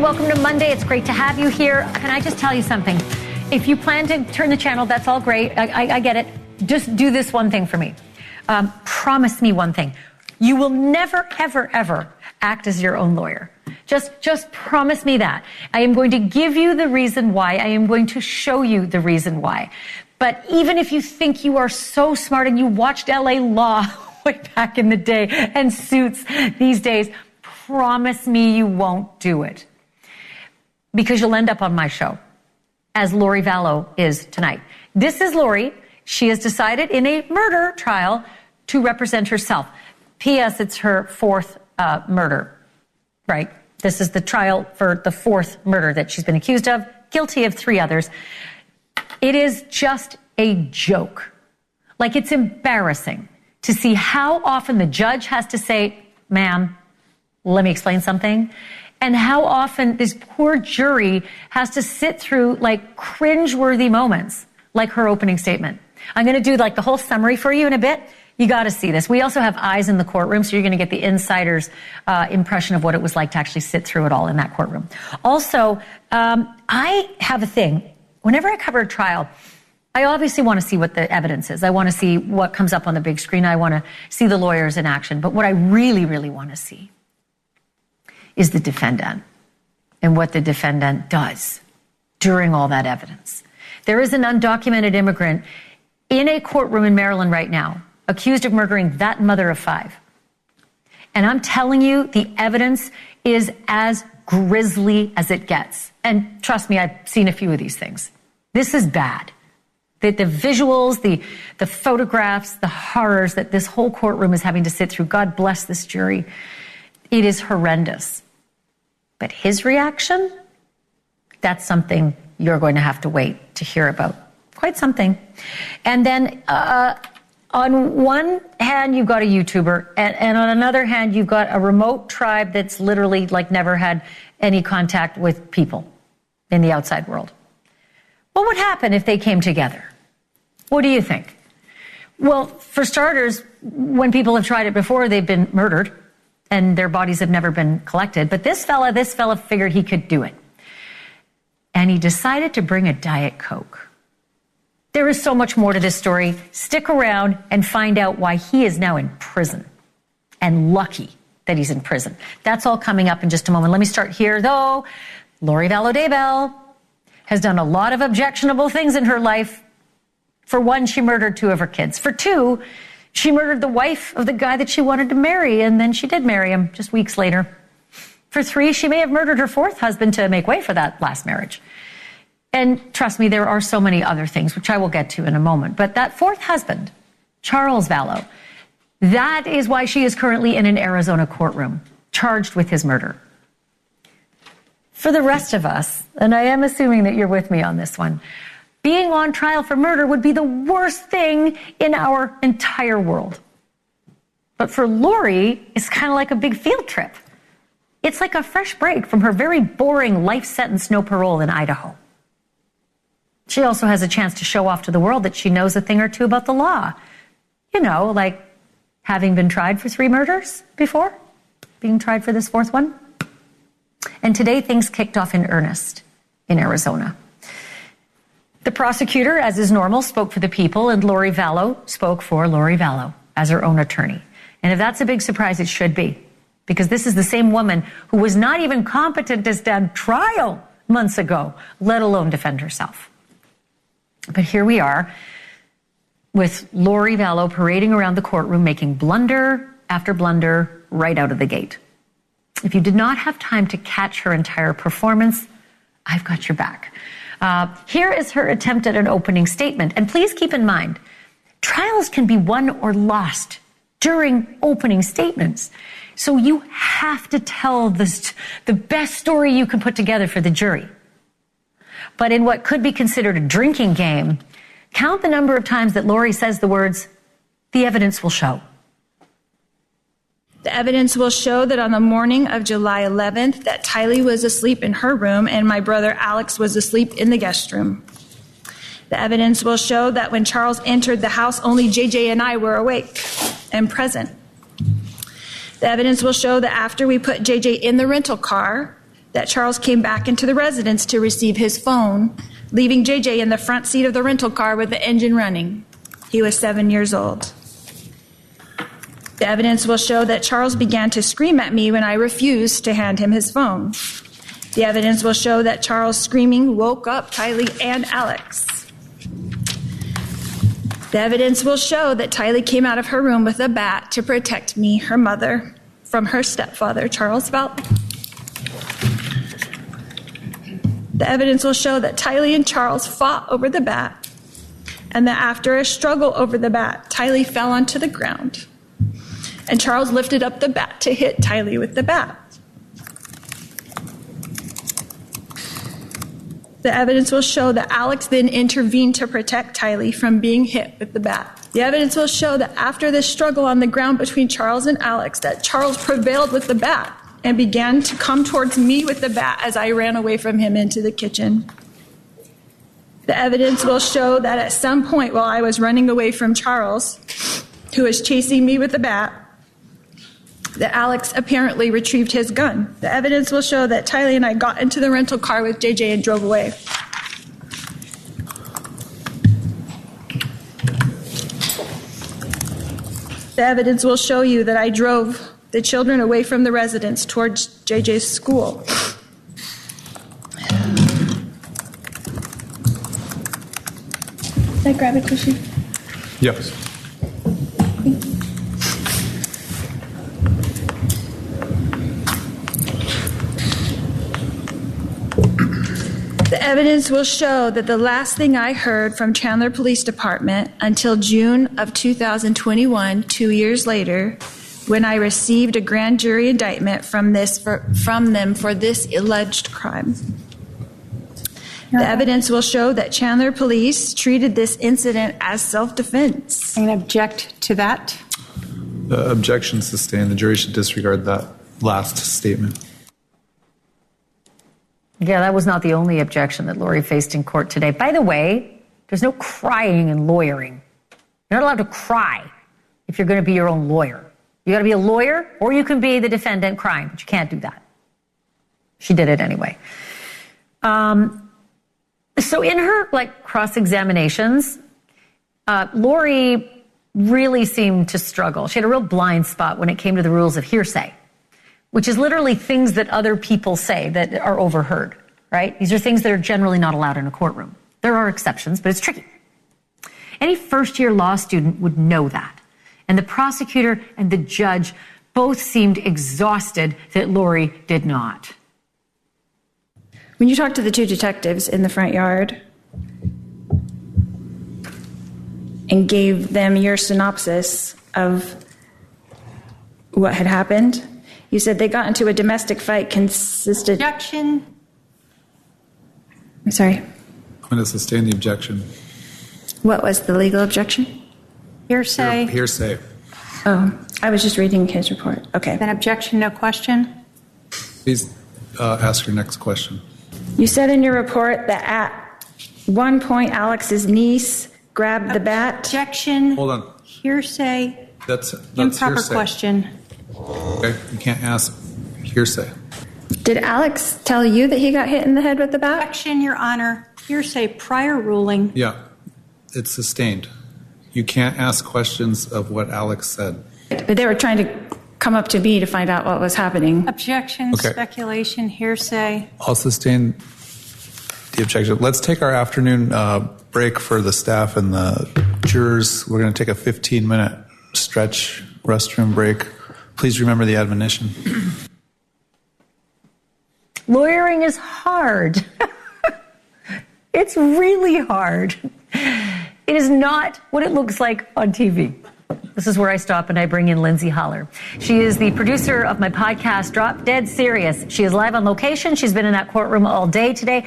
welcome to Monday. It's great to have you here. Can I just tell you something? If you plan to turn the channel, that's all great. I get it. Just do this one thing for me. Promise me one thing. You will never, ever, ever act as your own lawyer. Just promise me that. I am going to give you the reason why. I am going to show you the reason why. But even if you think you are so smart and you watched LA Law way back in the day and Suits these days, promise me you won't do it. Because you'll end up on my show, as Lori Vallow is tonight. This is Lori. She has decided in a murder trial to represent herself. P.S. It's her fourth murder, right? This is the trial for the fourth murder that she's been accused of, guilty of 3 others. It is just a joke. Like, it's embarrassing to see how often the judge has to say, ma'am, let me explain something. And how often this poor jury has to sit through like cringeworthy moments, like her opening statement. I'm going to do like the whole summary for you in a bit. You got to see this. We also have eyes in the courtroom, so you're going to get the insider's impression of what it was like to actually sit through it all in that courtroom. Also, I have a thing. Whenever I cover a trial, I obviously want to see what the evidence is. I want to see what comes up on the big screen. I want to see the lawyers in action. But what I really, really want to see is the defendant and what the defendant does during all that evidence. There is an undocumented immigrant in a courtroom in Maryland right now, accused of murdering that mother of 5. And I'm telling you, the evidence is as grisly as it gets. And trust me, I've seen a few of these things. This is bad. The visuals, the photographs, the horrors that this whole courtroom is having to sit through. God bless this jury. It is horrendous. But his reaction, that's something you're going to have to wait to hear about. Quite something. And then on one hand, you've got a YouTuber, and on another hand, you've got a remote tribe that's literally like never had any contact with people in the outside world. What would happen if they came together? What do you think? Well, for starters, when people have tried it before, they've been murdered and their bodies have never been collected. But this fella figured he could do it. And he decided to bring a Diet Coke. There is so much more to this story. Stick around and find out why he is now in prison. And lucky that he's in prison. That's all coming up in just a moment. Let me start here, though. Lori Vallow has done a lot of objectionable things in her life. For one, she murdered 2 of her kids. For 2, she murdered the wife of the guy that she wanted to marry, and then she did marry him just weeks later. For 3, she may have murdered her 4th husband to make way for that last marriage. And trust me, there are so many other things, which I will get to in a moment. But that 4th husband, Charles Vallow, that is why she is currently in an Arizona courtroom, charged with his murder. For the rest of us, and I am assuming that you're with me on this one, being on trial for murder would be the worst thing in our entire world. But for Lori, it's kind of like a big field trip. It's like a fresh break from her very boring life sentence, no parole in Idaho. She also has a chance to show off to the world that she knows a thing or two about the law. You know, like having been tried for 3 murders before, being tried for this 4th one. And today things kicked off in earnest in Arizona. The prosecutor, as is normal, spoke for the people, and Lori Vallow spoke for Lori Vallow as her own attorney. And if that's a big surprise, it should be, because this is the same woman who was not even competent to stand trial months ago, let alone defend herself. But here we are with Lori Vallow parading around the courtroom, making blunder after blunder right out of the gate. If you did not have time to catch her entire performance, I've got your back. Here is her attempt at an opening statement. And please keep in mind, trials can be won or lost during opening statements. So you have to tell the best story you can put together for the jury. But in what could be considered a drinking game, count the number of times that Lori says the words, "The evidence will show." The evidence will show that on the morning of July 11th, that Tylee was asleep in her room and my brother Alex was asleep in the guest room. The evidence will show that when Charles entered the house, only JJ and I were awake and present. The evidence will show that after we put JJ in the rental car, that Charles came back into the residence to receive his phone, leaving JJ in the front seat of the rental car with the engine running. He was 7 years old. The evidence will show that Charles began to scream at me when I refused to hand him his phone. The evidence will show that Charles' screaming woke up Tylee and Alex. The evidence will show that Tylee came out of her room with a bat to protect me, her mother, from her stepfather, Charles Vallow. The evidence will show that Tylee and Charles fought over the bat, and that after a struggle over the bat, Tylee fell onto the ground, and Charles lifted up the bat to hit Tylee with the bat. The evidence will show that Alex then intervened to protect Tylee from being hit with the bat. The evidence will show that after this struggle on the ground between Charles and Alex, that Charles prevailed with the bat and began to come towards me with the bat as I ran away from him into the kitchen. The evidence will show that at some point while I was running away from Charles, who was chasing me with the bat, that Alex apparently retrieved his gun. The evidence will show that Tylee and I got into the rental car with JJ and drove away. The evidence will show you that I drove the children away from the residence towards JJ's school. Can I grab a tissue? Yes. The evidence will show that the last thing I heard from Chandler Police Department until June of 2021, 2 years later, when I received a grand jury indictment from them for this alleged crime. The evidence will show that Chandler Police treated this incident as self-defense. I object to that. The objection sustained. The jury should disregard that last statement. Yeah, that was not the only objection that Lori faced in court today. By the way, there's no crying and lawyering. You're not allowed to cry if you're going to be your own lawyer. You got to be a lawyer, or you can be the defendant crying, but you can't do that. She did it anyway. So in her cross-examinations, Lori really seemed to struggle. She had a real blind spot when it came to the rules of hearsay, which is literally things that other people say that are overheard, right? These are things that are generally not allowed in a courtroom. There are exceptions, but it's tricky. Any first-year law student would know that. And the prosecutor and the judge both seemed exhausted that Lori did not. When you talked to the two detectives in the front yard and gave them your synopsis of what had happened, you said they got into a domestic fight consisted... Objection. I'm sorry. I'm going to sustain the objection. What was the legal objection? Hearsay. Hearsay. Oh, I was just reading his report. Okay. Then objection, no question. Please ask your next question. You said in your report that at one point Alex's niece grabbed the bat. Objection. Hold on. Hearsay. That's improper hearsay. Question. Okay, you can't ask hearsay. Did Alex tell you that he got hit in the head with the bat? Objection, Your Honor. Hearsay, prior ruling. Yeah, it's sustained. You can't ask questions of what Alex said. But they were trying to come up to me to find out what was happening. Objection, Okay. Speculation, hearsay. I'll sustain the objection. Let's take our afternoon break for the staff and the jurors. We're going to take a 15-minute stretch restroom break. Please remember the admonition. Lawyering is hard. It's really hard. It is not what it looks like on TV. This is where I stop and I bring in Lindsay Holler. She is the producer of my podcast, Drop Dead Serious. She is live on location. She's been in that courtroom all day today.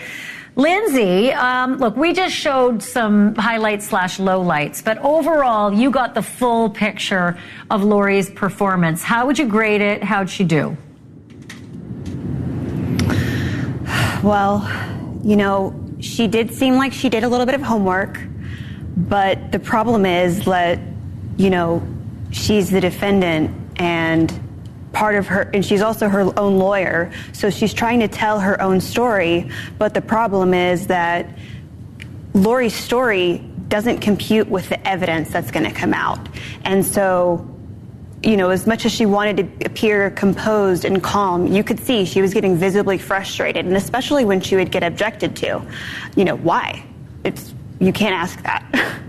Lindsay, look, we just showed some highlights / lowlights, but overall, you got the full picture of Lori's performance. How would you grade it? How'd she do? Well, you know, she did seem like she did a little bit of homework, but the problem is that, you know, she's the defendant and part of her, and she's also her own lawyer, so she's trying to tell her own story, but the problem is that Lori's story doesn't compute with the evidence that's going to come out. And so, you know, as much as she wanted to appear composed and calm, you could see she was getting visibly frustrated, and especially when she would get objected to. You know, why? You can't ask that.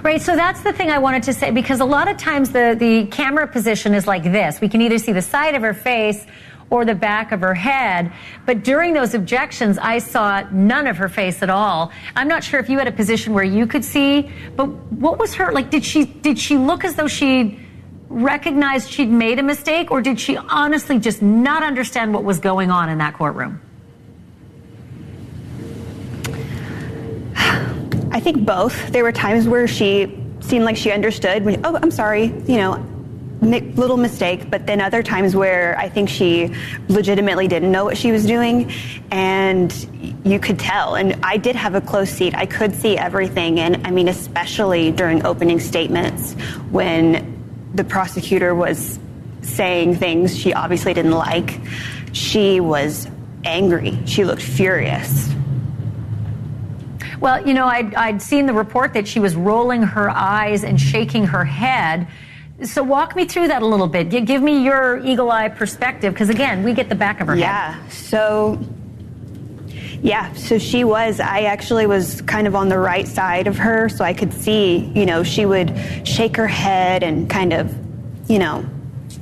Right, so that's the thing I wanted to say, because a lot of times the camera position is like this. We can either see the side of her face or the back of her head, but during those objections, I saw none of her face at all. I'm not sure if you had a position where you could see, but what was her, like, did she look as though she recognized she'd made a mistake, or did she honestly just not understand what was going on in that courtroom? I think both. There were times where she seemed like she understood, oh, I'm sorry, you know, little mistake, but then other times where I think she legitimately didn't know what she was doing, and you could tell. And I did have a close seat. I could see everything, and I mean, especially during opening statements when the prosecutor was saying things she obviously didn't like. She was angry. She looked furious. Well, you know, I'd seen the report that she was rolling her eyes and shaking her head. So walk me through that a little bit. Give me your eagle eye perspective, because again, we get the back of her head. So she was, I actually was kind of on the right side of her, so I could see, you know, she would shake her head and kind of, you know,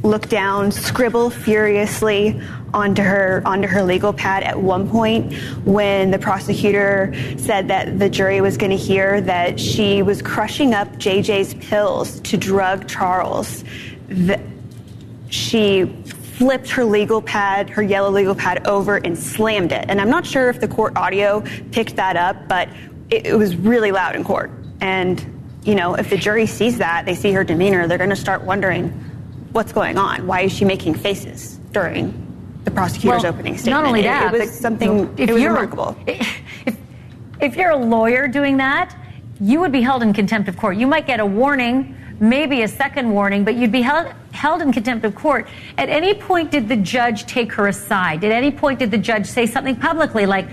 look down, scribble furiously onto her legal pad at one point when the prosecutor said that the jury was going to hear that she was crushing up JJ's pills to drug Charles. She flipped her legal pad, her yellow legal pad, over and slammed it. And I'm not sure if the court audio picked that up, but it was really loud in court. And, you know, if the jury sees that, they see her demeanor, they're going to start wondering what's going on. Why is she making faces during the prosecutor's opening statement? Not only that, it was something, it was remarkable. If you're a lawyer doing that, you would be held in contempt of court. You might get a warning, maybe a second warning, but you'd be held in contempt of court. At any point did the judge take her aside? At any point did the judge say something publicly like,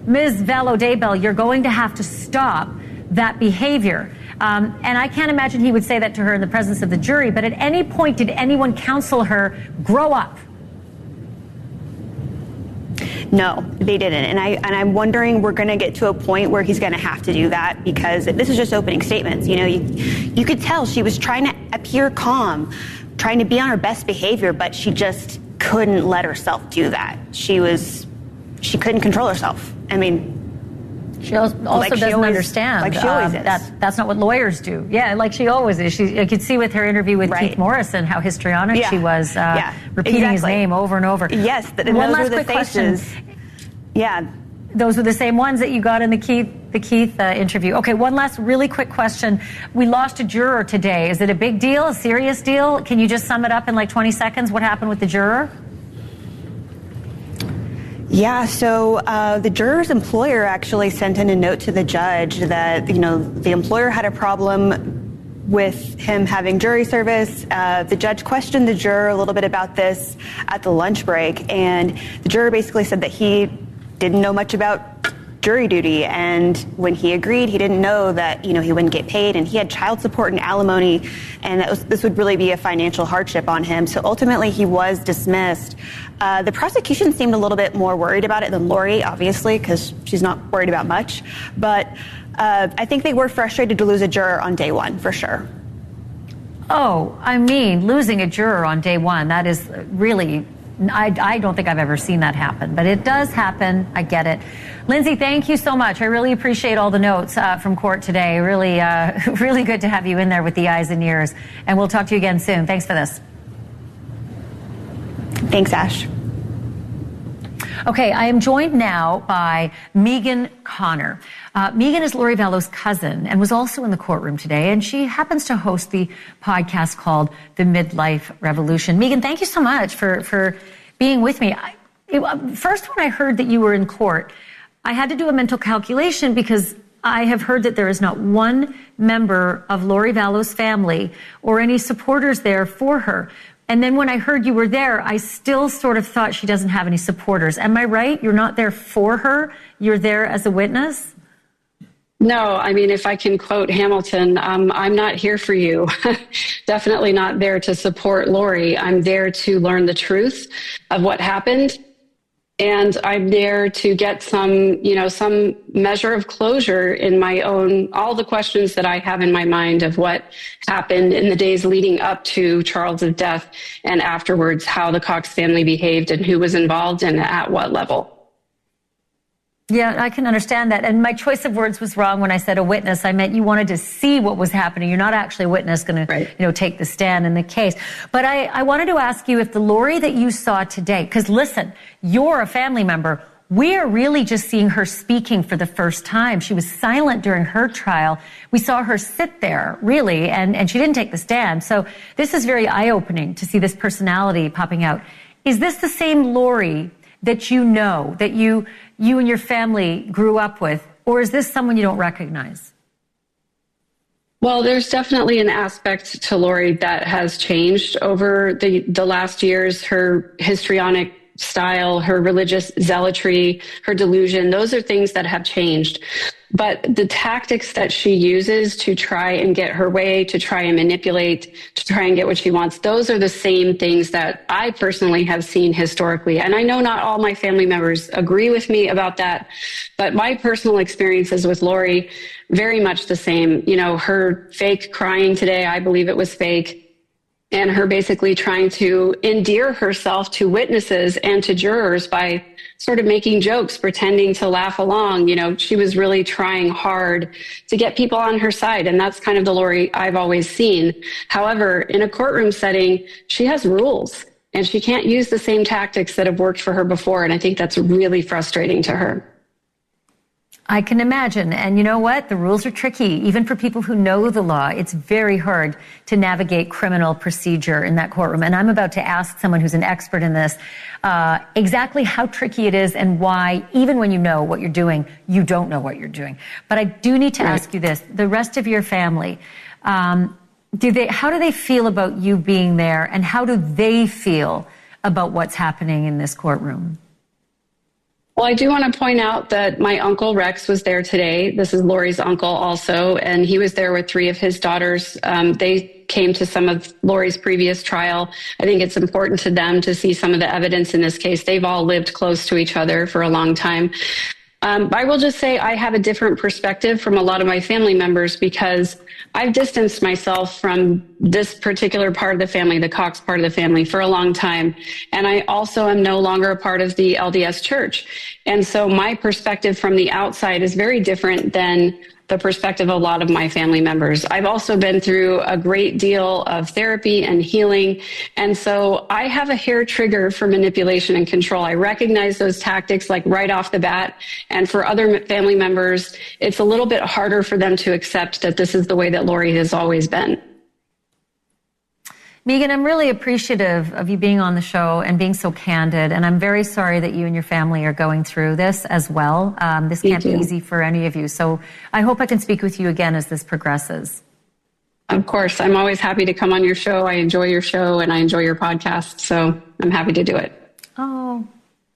Ms. Vallow, you're going to have to stop that behavior? And I can't imagine he would say that to her in the presence of the jury, but at any point did anyone counsel her, grow up? No, they didn't. And I'm wondering, we're going to get to a point where he's going to have to do that, because this is just opening statements. You know, you could tell she was trying to appear calm, trying to be on her best behavior, but she just couldn't let herself do that. She couldn't control herself. I mean, she also doesn't understand. Like she always is. That's not what lawyers do. Yeah, like she always is. I could see with her interview with Keith Morrison how histrionic she was, repeating his name over and over. Yes, one last quick question. Yeah. Those were the same ones that you got in the Keith interview. Okay, one last really quick question. We lost a juror today. Is it a big deal, a serious deal? Can you just sum it up in like 20 seconds? What happened with the juror? Yeah, so the juror's employer actually sent in a note to the judge that, you know, the employer had a problem with him having jury service. The judge questioned the juror a little bit about this at the lunch break, and the juror basically said that he didn't know much about jury duty, and when he agreed, he didn't know that, you know, he wouldn't get paid, and he had child support and alimony, and this would really be a financial hardship on him. So ultimately, he was dismissed. The prosecution seemed a little bit more worried about it than Lori, obviously, because she's not worried about much. But I think they were frustrated to lose a juror on day one, for sure. Oh, I mean, losing a juror on day one, that is really, I don't think I've ever seen that happen. But it does happen. I get it. Lindsay, thank you so much. I really appreciate all the notes from court today. Really, really good to have you in there with the eyes and ears. And we'll talk to you again soon. Thanks for this. Thanks, Ash. Okay, I am joined now by Megan Connor. Megan is Lori Vallow's cousin and was also in the courtroom today, and she happens to host the podcast called The Midlife Revolution. Megan, thank you so much for being with me. First, when I heard that you were in court, I had to do a mental calculation because I have heard that there is not one member of Lori Vallow's family or any supporters there for her. And then when I heard you were there, I still sort of thought she doesn't have any supporters. Am I right? You're not there for her. You're there as a witness? No, I mean, if I can quote Hamilton, I'm not here for you. Definitely not there to support Lori. I'm there to learn the truth of what happened. And I'm there to get some measure of closure in my own, all the questions that I have in my mind of what happened in the days leading up to Charles's death and afterwards, how the Cox family behaved and who was involved and at what level. Yeah, I can understand that. And my choice of words was wrong when I said a witness. I meant you wanted to see what was happening. You're not actually a witness going to, take the stand in the case. But I wanted to ask you if the Lori that you saw today, because listen, you're a family member. We are really just seeing her speaking for the first time. She was silent during her trial. We saw her sit there, really, and she didn't take the stand. So this is very eye-opening to see this personality popping out. Is this the same Lori that you know, that you and your family grew up with, or is this someone you don't recognize? Well, there's definitely an aspect to Lori that has changed over the last years. Her histrionic style, her religious zealotry, her delusion, those are things that have changed. But the tactics that she uses to try and get her way, to try and manipulate, to try and get what she wants, those are the same things that I personally have seen historically. And I know not all my family members agree with me about that, but my personal experiences with Lori, very much the same. Her fake crying today, I believe it was fake. And her basically trying to endear herself to witnesses and to jurors by sort of making jokes, pretending to laugh along. She was really trying hard to get people on her side. And that's kind of the Lori I've always seen. However, in a courtroom setting, she has rules and she can't use the same tactics that have worked for her before. And I think that's really frustrating to her. I can imagine. And you know what? The rules are tricky. Even for people who know the law, it's very hard to navigate criminal procedure in that courtroom. And I'm about to ask someone who's an expert in this exactly how tricky it is and why, even when you know what you're doing, you don't know what you're doing. But I do need to ask you this. The rest of your family, how do they feel about you being there, and how do they feel about what's happening in this courtroom? Well, I do want to point out that my uncle Rex was there today. This is Lori's uncle also, and he was there with 3 of his daughters. They came to some of Lori's previous trial. I think it's important to them to see some of the evidence in this case. They've all lived close to each other for a long time. I will just say I have a different perspective from a lot of my family members because I've distanced myself from this particular part of the family, the Cox part of the family, for a long time. And I also am no longer a part of the LDS Church. And so my perspective from the outside is very different than the perspective of a lot of my family members. I've also been through a great deal of therapy and healing. And so I have a hair trigger for manipulation and control. I recognize those tactics like right off the bat. And for other family members, it's a little bit harder for them to accept that this is the way that Lori has always been. Megan, I'm really appreciative of you being on the show and being so candid. And I'm very sorry that you and your family are going through this as well. This can't be easy for any of you. So I hope I can speak with you again as this progresses. Of course. I'm always happy to come on your show. I enjoy your show and I enjoy your podcast. So I'm happy to do it. Oh,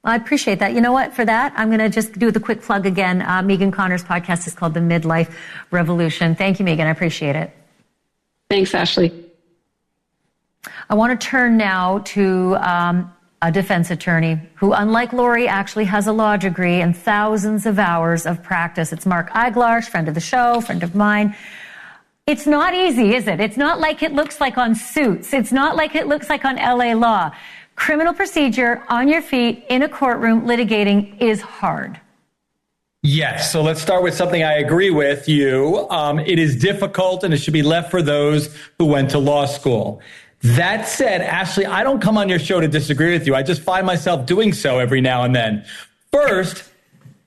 I appreciate that. You know what? For that, I'm going to just do the quick plug again. Megan Connor's podcast is called The Midlife Revolution. Thank you, Megan. I appreciate it. Thanks, Ashleigh. I want to turn now to a defense attorney who, unlike Lori, actually has a law degree and thousands of hours of practice. It's Mark Eiglarsh, friend of the show, friend of mine. It's not easy, is it? It's not like it looks like on Suits. It's not like it looks like on LA Law. Criminal procedure, on your feet, in a courtroom, litigating is hard. Yes. So let's start with something I agree with you. It is difficult and it should be left for those who went to law school. That said, Ashleigh, I don't come on your show to disagree with you. I just find myself doing so every now and then. First,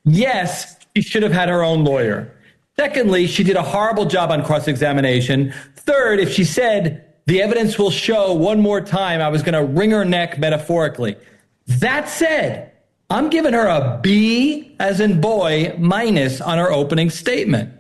yes, she should have had her own lawyer. Secondly, she did a horrible job on cross-examination. Third, if she said the evidence will show one more time, I was going to wring her neck metaphorically. That said, I'm giving her a B, as in boy, minus on her opening statement.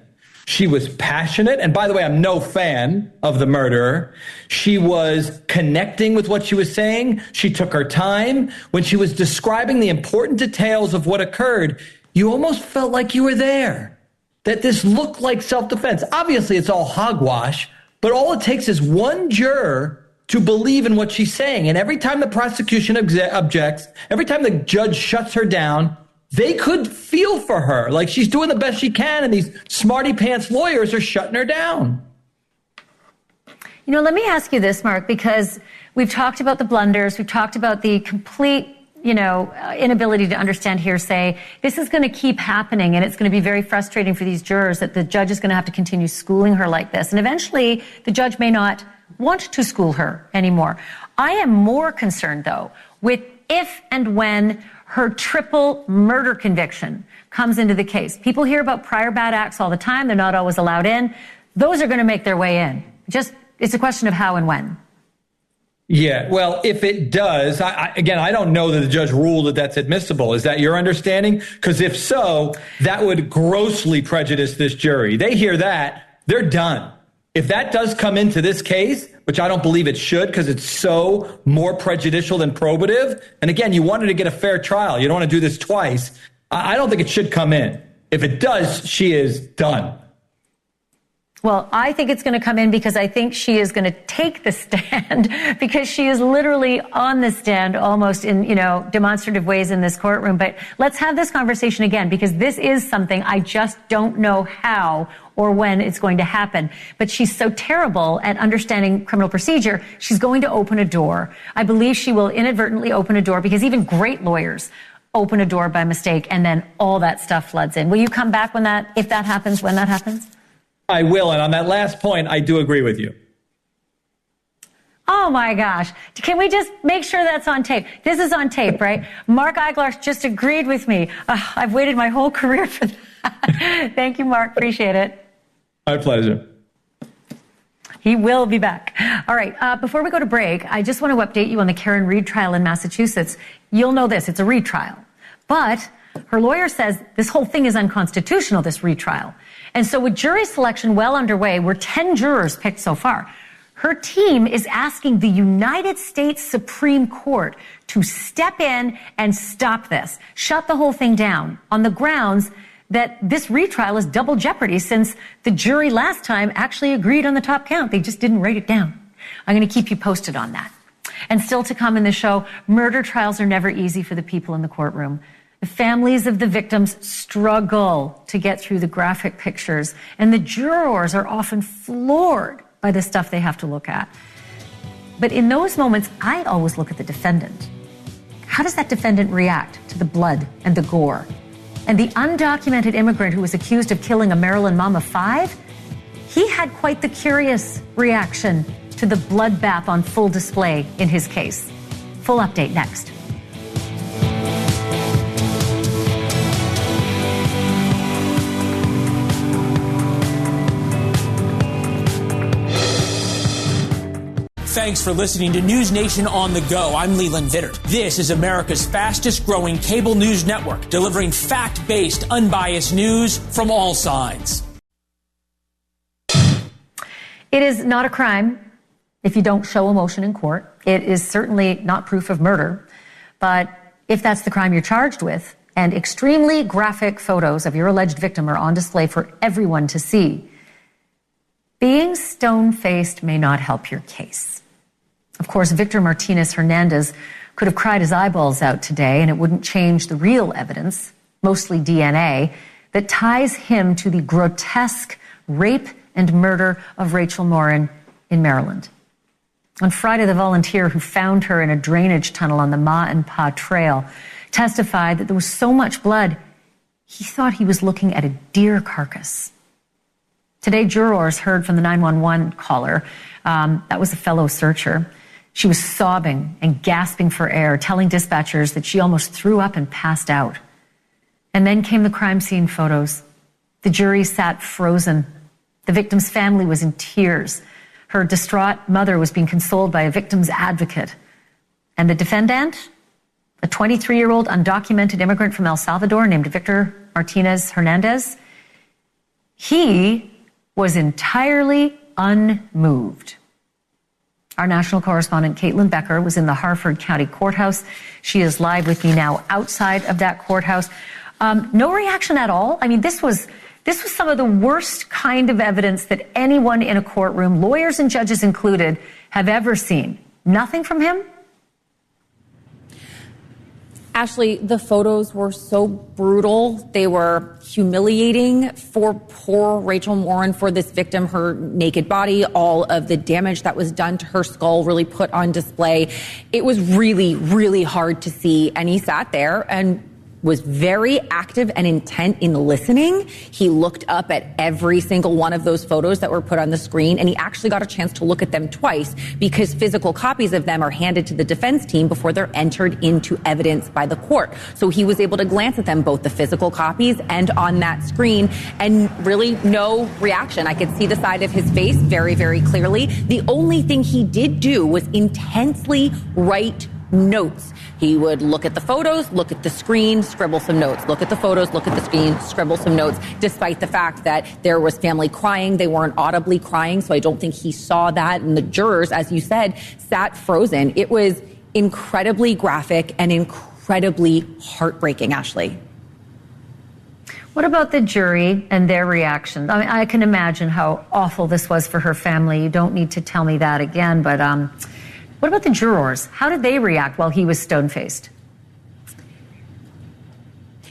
She was passionate. And by the way, I'm no fan of the murderer. She was connecting with what she was saying. She took her time. When she was describing the important details of what occurred, you almost felt like you were there, that this looked like self-defense. Obviously, it's all hogwash, but all it takes is one juror to believe in what she's saying. And every time the prosecution objects, every time the judge shuts her down, they could feel for her, like she's doing the best she can, and these smarty pants lawyers are shutting her down. You know, let me ask you this, Mark, because we've talked about the blunders, we've talked about the complete, inability to understand hearsay. This is going to keep happening, and it's going to be very frustrating for these jurors that the judge is going to have to continue schooling her like this. And eventually, the judge may not want to school her anymore. I am more concerned, though, with if and when her triple murder conviction comes into the case. People hear about prior bad acts all the time. They're not always allowed in. Those are going to make their way in. It's a question of how and when. Yeah, well, if it does, I don't know that the judge ruled that that's admissible. Is that your understanding? Because if so, that would grossly prejudice this jury. They hear that, they're done. If that does come into this case, which I don't believe it should because it's so more prejudicial than probative. And again, you wanted to get a fair trial. You don't want to do this twice. I don't think it should come in. If it does, she is done. Well, I think it's going to come in because I think she is going to take the stand because she is literally on the stand almost in, demonstrative ways in this courtroom. But let's have this conversation again because this is something I just don't know how or when it's going to happen. But she's so terrible at understanding criminal procedure, she's going to open a door. I believe she will inadvertently open a door because even great lawyers open a door by mistake and then all that stuff floods in. Will you come back when that happens? I will. And on that last point, I do agree with you. Oh, my gosh. Can we just make sure that's on tape? This is on tape, right? Mark Eiglar's just agreed with me. I've waited my whole career for that. Thank you, Mark. Appreciate it. My pleasure. He will be back. All right. Before we go to break, I just want to update you on the Karen Reed trial in Massachusetts. You'll know this. It's a retrial. But her lawyer says this whole thing is unconstitutional, this retrial. And so with jury selection well underway, we're 10 jurors picked so far. Her team is asking the United States Supreme Court to step in and stop this, shut the whole thing down on the grounds that this retrial is double jeopardy since the jury last time actually agreed on the top count. They just didn't write it down. I'm going to keep you posted on that. And still to come in the show, murder trials are never easy for the people in the courtroom. The families of the victims struggle to get through the graphic pictures, and the jurors are often floored by the stuff they have to look at. But in those moments, I always look at the defendant. How does that defendant react to the blood and the gore? And the undocumented immigrant who was accused of killing a Maryland mom of 5, he had quite the curious reaction to the bloodbath on full display in his case. Full update next. Thanks for listening to NewsNation on the Go. I'm Leland Vittert. This is America's fastest growing cable news network, delivering fact-based, unbiased news from all sides. It is not a crime if you don't show emotion in court. It is certainly not proof of murder. But if that's the crime you're charged with, and extremely graphic photos of your alleged victim are on display for everyone to see, being stone-faced may not help your case. Of course, Victor Martinez Hernandez could have cried his eyeballs out today, and it wouldn't change the real evidence, mostly DNA, that ties him to the grotesque rape and murder of Rachel Morin in Maryland. On Friday, the volunteer who found her in a drainage tunnel on the Ma and Pa Trail testified that there was so much blood, he thought he was looking at a deer carcass. Today, jurors heard from the 911 caller. That was a fellow searcher. She was sobbing and gasping for air, telling dispatchers that she almost threw up and passed out. And then came the crime scene photos. The jury sat frozen. The victim's family was in tears. Her distraught mother was being consoled by a victim's advocate. And the defendant, a 23-year-old undocumented immigrant from El Salvador named Victor Martinez Hernandez, he was entirely unmoved. Our national correspondent, Caitlin Becker, was in the Harford County Courthouse. She is live with me now outside of that courthouse. No reaction at all. I mean, this was some of the worst kind of evidence that anyone in a courtroom, lawyers and judges included, have ever seen. Nothing from him? Ashleigh, the photos were so brutal. They were humiliating for poor Rachel Morin, for this victim, her naked body, all of the damage that was done to her skull really put on display. It was really, really hard to see. And he sat there and was very active and intent in listening. He looked up at every single one of those photos that were put on the screen, and he actually got a chance to look at them twice because physical copies of them are handed to the defense team before they're entered into evidence by the court. So he was able to glance at them, both the physical copies and on that screen, and really no reaction. I could see the side of his face very, very clearly. The only thing he did do was intensely write notes. He would look at the photos, look at the screen, scribble some notes. Look at the photos, look at the screen, scribble some notes, despite the fact that there was family crying. They weren't audibly crying, so I don't think he saw that. And the jurors, as you said, sat frozen. It was incredibly graphic and incredibly heartbreaking, Ashleigh. What about the jury and their reaction? I mean, I can imagine how awful this was for her family. You don't need to tell me that again, but what about the jurors? How did they react while he was stone-faced?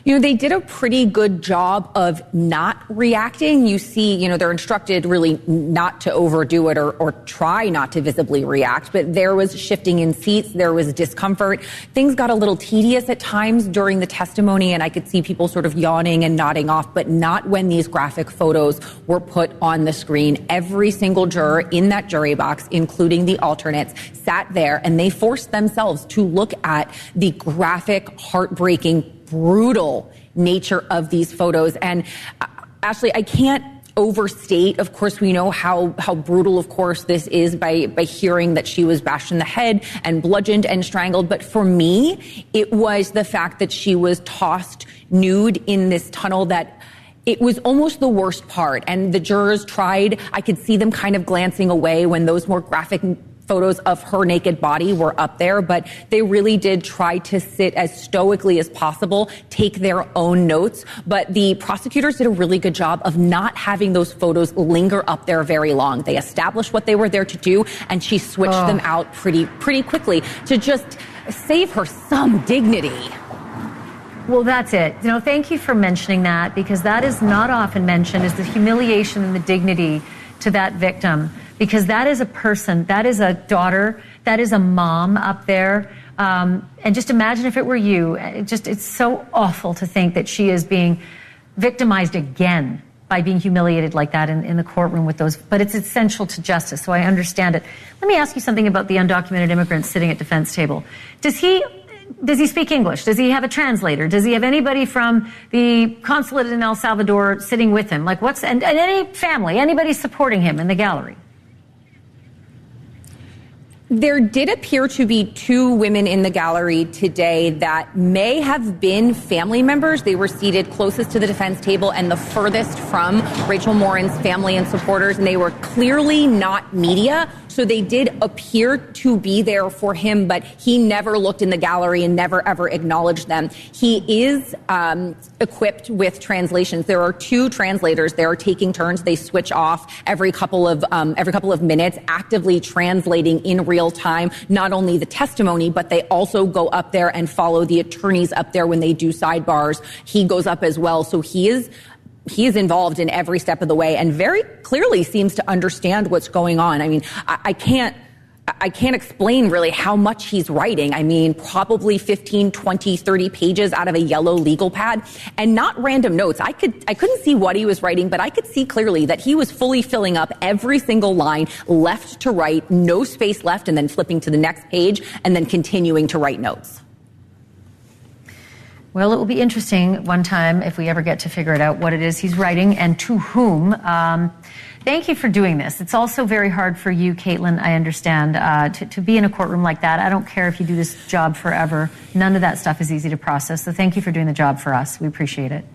You know, they did a pretty good job of not reacting. You see, you know, they're instructed really not to overdo it or try not to visibly react. But there was shifting in seats. There was discomfort. Things got a little tedious at times during the testimony, and I could see people sort of yawning and nodding off, but not when these graphic photos were put on the screen. Every single juror in that jury box, including the alternates, sat there, and they forced themselves to look at the graphic, heartbreaking, brutal nature of these photos. And Ashleigh, I can't overstate, of course, we know how brutal, of course, this is by hearing that she was bashed in the head and bludgeoned and strangled. But for me, it was the fact that she was tossed nude in this tunnel that it was almost the worst part. And the jurors tried, I could see them kind of glancing away when those more graphic photos of her naked body were up there, but they really did try to sit as stoically as possible, take their own notes. But the prosecutors did a really good job of not having those photos linger up there very long. They established what they were there to do, and she switched them out pretty quickly to just save her some dignity. Well, that's it. You know, thank you for mentioning that, because that is not often mentioned, is the humiliation and the dignity to that victim. Because that is a person, that is a daughter, that is a mom up there. And just imagine if it were you. It's so awful to think that she is being victimized again by being humiliated like that in the courtroom with those. But it's essential to justice, so I understand it. Let me ask you something about the undocumented immigrant sitting at defense table. Does he speak English? Does he have a translator? Does he have anybody from the consulate in El Salvador sitting with him? Like and any family, anybody supporting him in the gallery? There did appear to be two women in the gallery today that may have been family members. They were seated closest to the defense table and the furthest from Rachel Morin's family and supporters, and they were clearly not media. So they did appear to be there for him, but he never looked in the gallery and never ever acknowledged them. He is equipped with translations. There are two translators. They are taking turns. They switch off every couple of minutes, actively translating in real time, not only the testimony, but they also go up there and follow the attorneys up there when they do sidebars. He goes up as well. So he is involved in every step of the way and very clearly seems to understand what's going on. I mean, I can't explain really how much he's writing. I mean, probably 15, 20, 30 pages out of a yellow legal pad, and not random notes. I couldn't see what he was writing, but I could see clearly that he was fully filling up every single line left to right, no space left, and then flipping to the next page and then continuing to write notes. Well, it will be interesting one time if we ever get to figure it out what it is he's writing and to whom. Thank you for doing this. It's also very hard for you, Caitlin, I understand, to be in a courtroom like that. I don't care if you do this job forever. None of that stuff is easy to process. So thank you for doing the job for us. We appreciate it.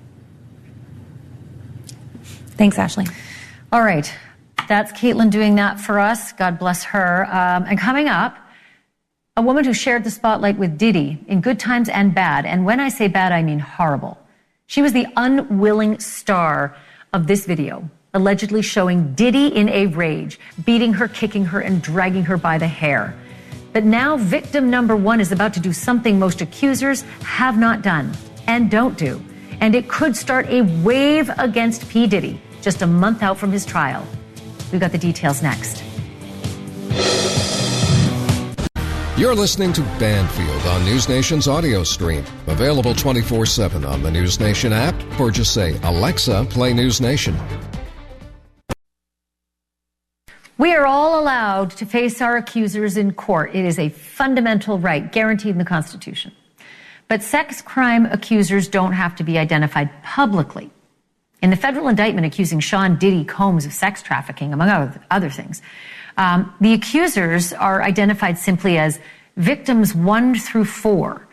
Thanks, Ashleigh. All right. That's Caitlin doing that for us. God bless her. And coming up, a woman who shared the spotlight with Diddy in good times and bad. And when I say bad, I mean horrible. She was the unwilling star of this video, allegedly showing Diddy in a rage, beating her, kicking her, and dragging her by the hair. But now victim number one is about to do something most accusers have not done and don't do. And it could start a wave against P. Diddy just a month out from his trial. We've got the details next. You're listening to Banfield on NewsNation's audio stream. Available 24/7 on the NewsNation app, or just say, Alexa, play NewsNation. We are all allowed to face our accusers in court. It is a fundamental right guaranteed in the Constitution. But sex crime accusers don't have to be identified publicly. In the federal indictment accusing Sean Diddy Combs of sex trafficking, among other things, the accusers are identified simply as victims 1 through 4.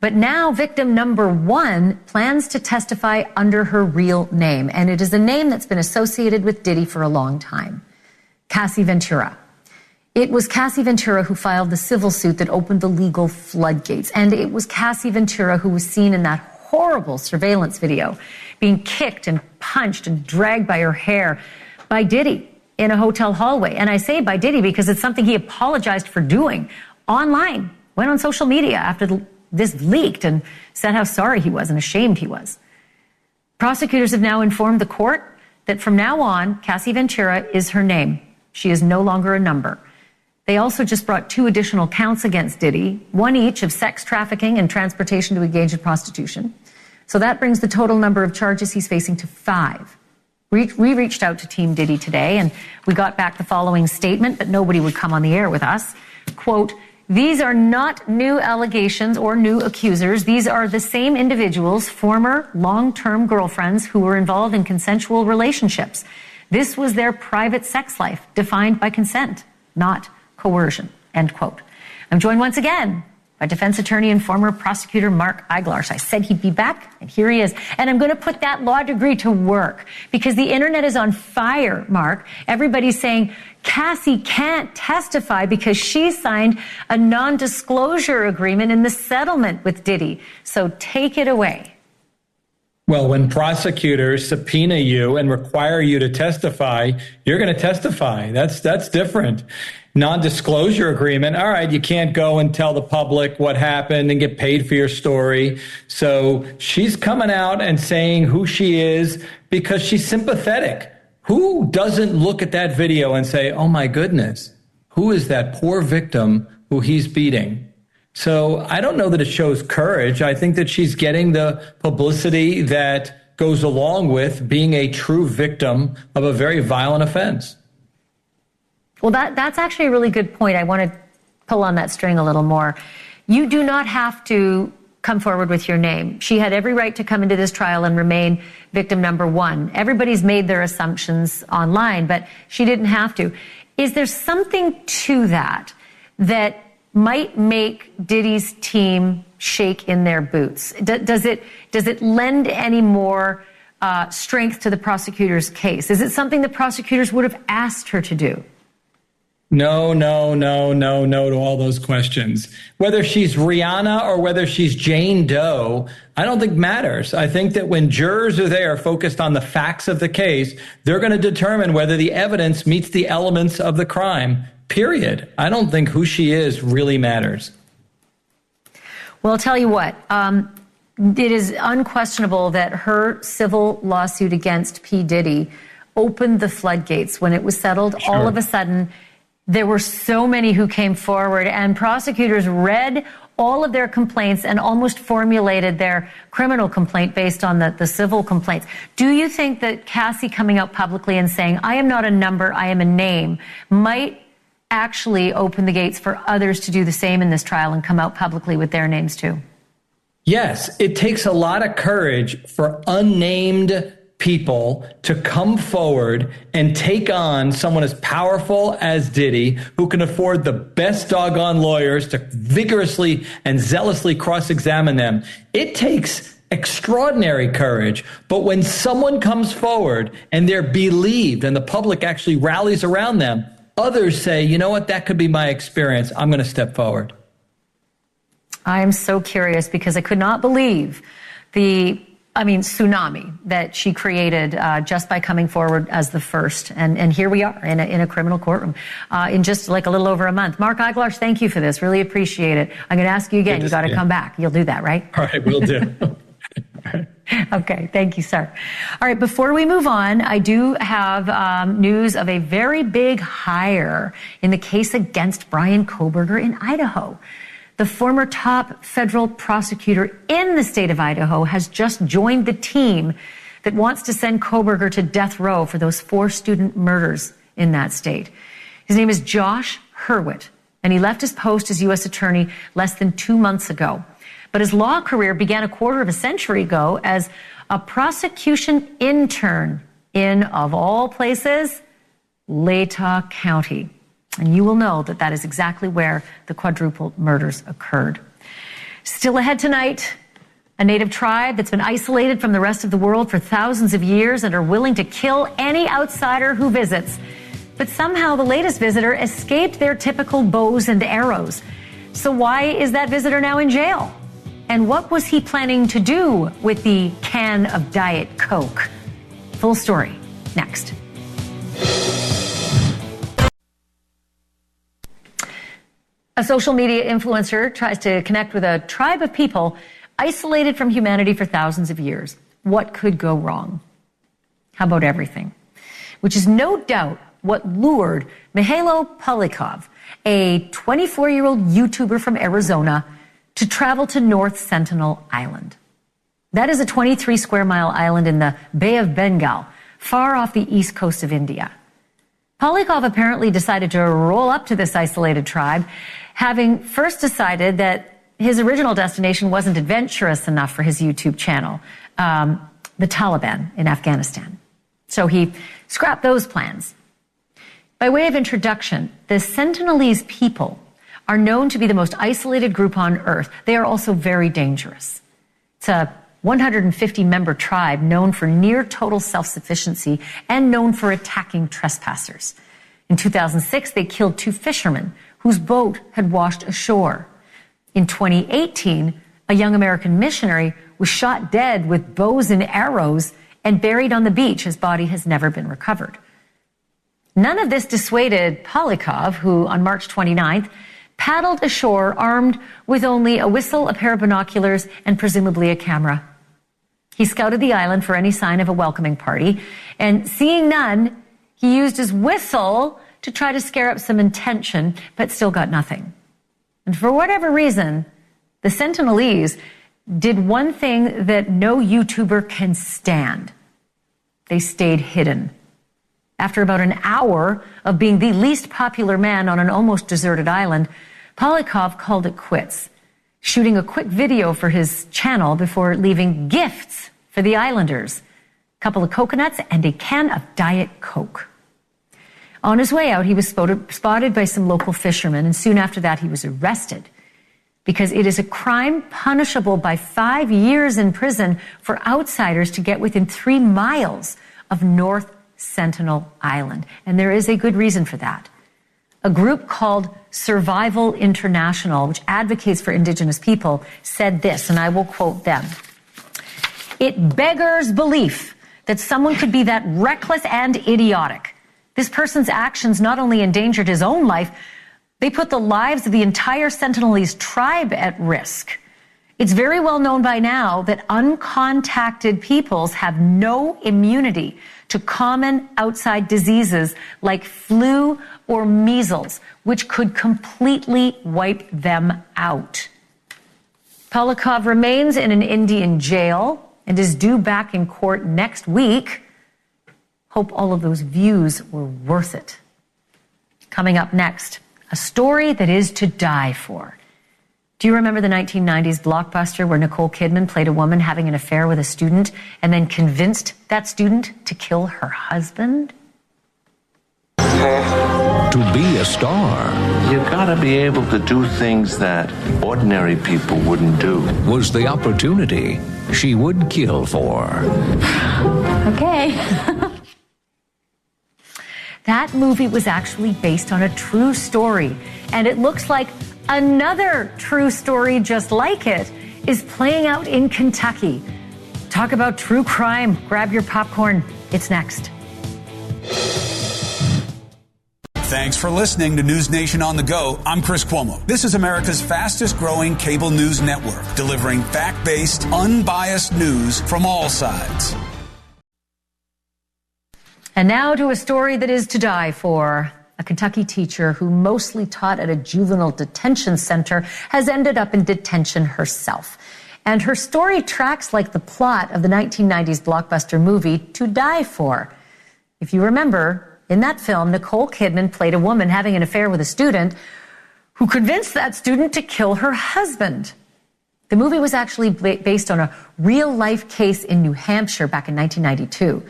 But now victim number 1 plans to testify under her real name, and it is a name that's been associated with Diddy for a long time. Cassie Ventura. It was Cassie Ventura who filed the civil suit that opened the legal floodgates, and it was Cassie Ventura who was seen in that horrible surveillance video being kicked and punched and dragged by her hair by Diddy in a hotel hallway. And I say by Diddy because it's something he apologized for doing online, went on social media after this leaked and said how sorry he was and ashamed he was. Prosecutors have now informed the court that from now on, Cassie Ventura is her name. She is no longer a number. They also just brought 2 additional counts against Diddy, 1 each of sex trafficking and transportation to engage in prostitution. So that brings the total number of charges he's facing to 5. We reached out to Team Diddy today, and we got back the following statement, but nobody would come on the air with us. Quote, "These are not new allegations or new accusers. These are the same individuals, former long-term girlfriends who were involved in consensual relationships. This was their private sex life, defined by consent, not coercion," end quote. I'm joined once again by defense attorney and former prosecutor Mark Eiglarsh. I said he'd be back, and here he is. And I'm going to put that law degree to work because the internet is on fire, Mark. Everybody's saying Cassie can't testify because she signed a non-disclosure agreement in the settlement with Diddy. So take it away. Well, when prosecutors subpoena you and require you to testify, you're going to testify. That's different. Non-disclosure agreement. All right, you can't go and tell the public what happened and get paid for your story. So she's coming out and saying who she is because she's sympathetic. Who doesn't look at that video and say, oh my goodness, who is that poor victim who he's beating? So I don't know that it shows courage. I think that she's getting the publicity that goes along with being a true victim of a very violent offense. Well, that's actually a really good point. I want to pull on that string a little more. You do not have to come forward with your name. She had every right to come into this trial and remain victim number 1. Everybody's made their assumptions online, but she didn't have to. Is there something to that might make Diddy's team shake in their boots? Does it lend any more strength to the prosecutor's case? Is it something the prosecutors would have asked her to do? No to all those questions. Whether she's Rihanna or whether she's Jane Doe, I don't think matters. I think that when jurors are there focused on the facts of the case, they're going to determine whether the evidence meets the elements of the crime, period. I don't think who she is really matters. Well, I'll tell you what. It is unquestionable that her civil lawsuit against P. Diddy opened the floodgates. When it was settled, Sure. all of a sudden, there were so many who came forward, and prosecutors read all of their complaints and almost formulated their criminal complaint based on the civil complaints. Do you think that Cassie coming out publicly and saying, I am not a number, I am a name, might actually open the gates for others to do the same in this trial and come out publicly with their names too? Yes, it takes a lot of courage for unnamed people to come forward and take on someone as powerful as Diddy, who can afford the best doggone lawyers to vigorously and zealously cross-examine them. It takes extraordinary courage. But when someone comes forward and they're believed and the public actually rallies around them, others say, you know what, that could be my experience. I'm going to step forward. I am so curious because I could not believe the tsunami that she created just by coming forward as the first. And here we are in a criminal courtroom in just like a little over a month. Mark Eiglarsh, thank you for this. Really appreciate it. I'm going to ask you again. You got to come back. You'll do that, right? All right, we'll do. Okay, thank you, sir. All right, before we move on, I do have news of a very big hire in the case against Bryan Kohberger in Idaho. The former top federal prosecutor in the state of Idaho has just joined the team that wants to send Kohberger to death row for those 4 student murders in that state. His name is Josh Hurwitz, and he left his post as U.S. attorney less than 2 months ago. But his law career began a quarter of a century ago as a prosecution intern in, of all places, Latah County. And you will know that that is exactly where the quadruple murders occurred. Still ahead tonight, a native tribe that's been isolated from the rest of the world for thousands of years and are willing to kill any outsider who visits. But somehow the latest visitor escaped their typical bows and arrows. So why is that visitor now in jail? And what was he planning to do with the can of Diet Coke? Full story next. A social media influencer tries to connect with a tribe of people isolated from humanity for thousands of years. What could go wrong? How about everything? Which is no doubt what lured Mihailo Polyakov, a 24-year-old YouTuber from Arizona, to travel to North Sentinel Island. That is a 23-square-mile island in the Bay of Bengal, far off the east coast of India. Polyakov apparently decided to roll up to this isolated tribe, having first decided that his original destination wasn't adventurous enough for his YouTube channel, the Taliban in Afghanistan. So he scrapped those plans. By way of introduction, the Sentinelese people are known to be the most isolated group on earth. They are also very dangerous. It's a 150-member tribe known for near total self-sufficiency and known for attacking trespassers. In 2006, they killed 2 fishermen whose boat had washed ashore. In 2018, a young American missionary was shot dead with bows and arrows and buried on the beach. His body has never been recovered. None of this dissuaded Polyakov, who on March 29th paddled ashore armed with only a whistle, a pair of binoculars, and presumably a camera. He scouted the island for any sign of a welcoming party, and seeing none, he used his whistle to try to scare up some attention, but still got nothing. And for whatever reason, the Sentinelese did one thing that no YouTuber can stand. They stayed hidden. After about an hour of being the least popular man on an almost deserted island, Polyakov called it quits, shooting a quick video for his channel before leaving gifts for the islanders, a couple of coconuts and a can of Diet Coke. On his way out, he was spotted by some local fishermen, and soon after that, he was arrested because it is a crime punishable by 5 years in prison for outsiders to get within 3 miles of North Sentinel Island. And there is a good reason for that. A group called Survival International, which advocates for Indigenous people, said this, and I will quote them. "It beggars belief that someone could be that reckless and idiotic. This person's actions not only endangered his own life, they put the lives of the entire Sentinelese tribe at risk. It's very well known by now that uncontacted peoples have no immunity to common outside diseases like flu or measles, which could completely wipe them out." Polyakov remains in an Indian jail and is due back in court next week. Hope all of those views were worth it. Coming up next, a story that is to die for. Do you remember the 1990s blockbuster where Nicole Kidman played a woman having an affair with a student and then convinced that student to kill her husband? To to be a star. You gotta be able to do things that ordinary people wouldn't do. Was the opportunity she would kill for. Okay. That movie was actually based on a true story, and it looks like another true story just like it is playing out in Kentucky. Talk about true crime. Grab your popcorn. It's next. Thanks for listening to News Nation on the Go. I'm Chris Cuomo. This is America's fastest growing cable news network, delivering fact-based, unbiased news from all sides. And now to a story that is to die for. A Kentucky teacher who mostly taught at a juvenile detention center has ended up in detention herself. And her story tracks like the plot of the 1990s blockbuster movie To Die For. If you remember, in that film, Nicole Kidman played a woman having an affair with a student who convinced that student to kill her husband. The movie was actually based on a real-life case in New Hampshire back in 1992.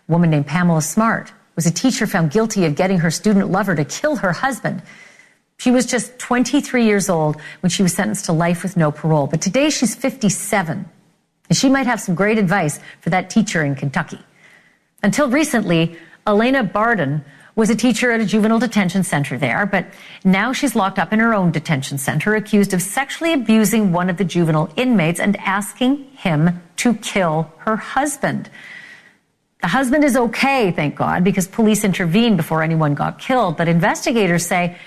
A woman named Pamela Smart was a teacher found guilty of getting her student lover to kill her husband. She was just 23 years old when she was sentenced to life with no parole. But today she's 57, and she might have some great advice for that teacher in Kentucky. Until recently, Elena Barden was a teacher at a juvenile detention center there, but now she's locked up in her own detention center, accused of sexually abusing one of the juvenile inmates and asking him to kill her husband. The husband is okay, thank God, because police intervened before anyone got killed. But investigators say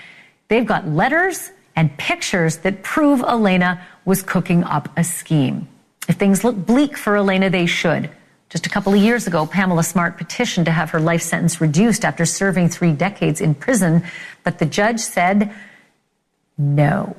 they've got letters and pictures that prove Elena was cooking up a scheme. If things look bleak for Elena, they should. Just a couple of years ago, Pamela Smart petitioned to have her life sentence reduced after serving 3 decades in prison. But the judge said no.